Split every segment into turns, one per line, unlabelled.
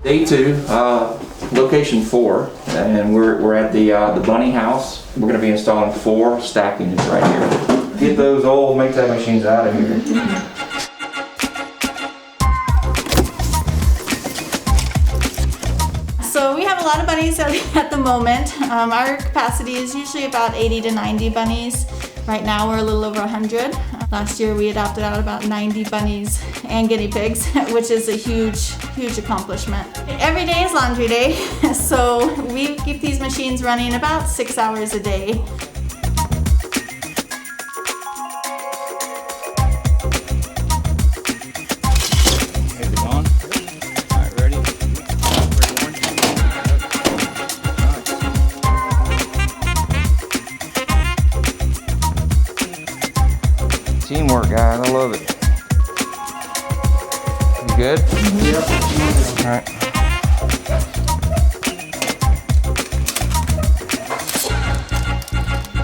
Day 2, location 4, and we're at the bunny house. We're going to be installing 4 stack units right here. Get those old Maytag machines out of here.
So we have a lot of bunnies at the moment. Our capacity is usually about 80 to 90 bunnies. Right now we're a little over 100. Last year we adopted out about 90 bunnies and guinea pigs, which is a huge accomplishment. Every day is laundry day, so we keep these machines running about 6 hours a day.
Teamwork, guys, I love it. You good? Yep. All right.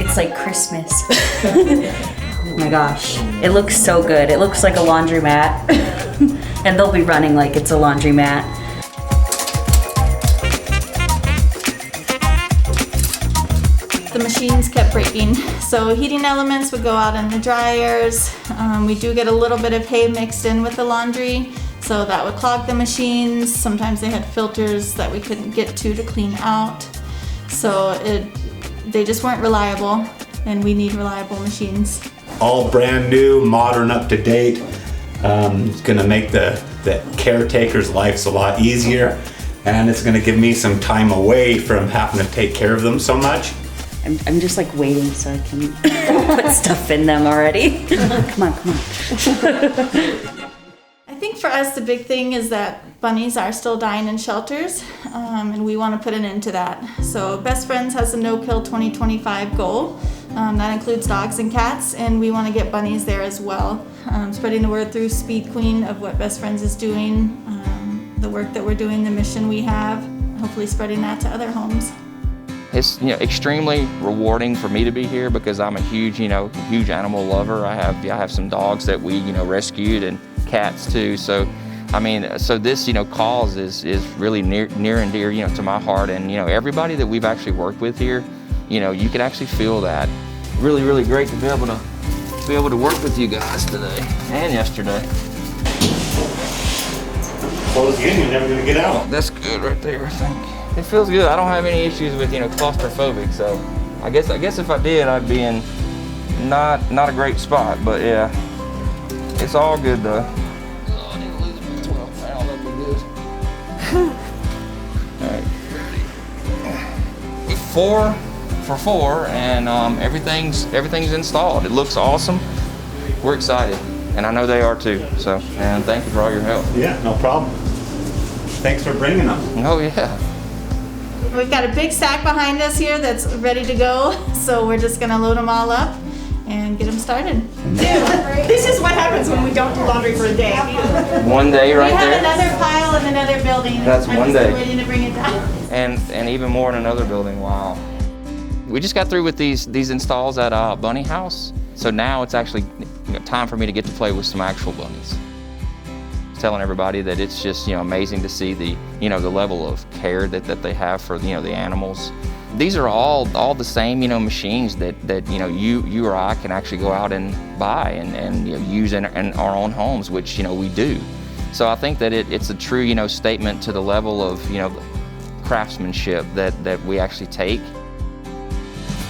It's like Christmas. Oh my gosh, it looks so good. It looks like a laundromat. And they'll be running like it's a laundromat.
The machines kept breaking, so heating elements would go out in the dryers. We do get a little bit of hay mixed in with the laundry, so that would clog the machines. Sometimes they had filters that we couldn't get to clean out. So they just weren't reliable, and we need reliable machines.
All brand new, modern, up to date. It's gonna make the caretaker's lives a lot easier, and it's gonna give me some time away from having to take care of them so much.
I'm just like waiting so I can put stuff in them already. Come on.
I think for us the big thing is that bunnies are still dying in shelters, and we want to put an end to that. So Best Friends has a No-Kill 2025 goal. That includes dogs and cats, and we want to get bunnies there as well. Spreading the word through Speed Queen of what Best Friends is doing, the work that we're doing, the mission we have, hopefully spreading that to other homes.
It's extremely rewarding for me to be here because I'm a huge animal lover. I have some dogs that we rescued and cats too. So I mean, so this cause is really near and dear to my heart, and everybody that we've actually worked with here, you can actually feel that. Really great to be able to work with you guys today and yesterday.
Close again, you're never gonna get out.
That's good right there, I think. It feels good. I don't have any issues with claustrophobic, so I guess if I did, I'd be in not a great spot, but yeah, it's all good though. Oh, I need to lose about 12 pounds. That'd be good. All right, 4 for 4, and everything's installed. It looks awesome. We're excited, and I know they are too. So, and thank you for all your help.
Yeah, no problem. Thanks for bringing them.
Oh yeah.
We've got a big stack behind us here that's ready to go, so we're just gonna load them all up and get them started.
This is what happens when we don't do laundry for a day.
One day right there.
We have another pile in another building.
That's one day.
I'm just waiting to bring it down.
And even more in another building. Wow. We just got through with these installs at Bunny House, so now it's actually time for me to get to play with some actual bunnies. Telling everybody that it's just amazing to see the the level of care that they have for the animals. These are all the same machines that you or I can actually go out and buy and use in our own homes, which we do. So I think that it's a true statement to the level of craftsmanship that we actually take.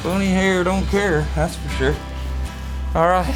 Bunny hair don't care, that's for sure. All right.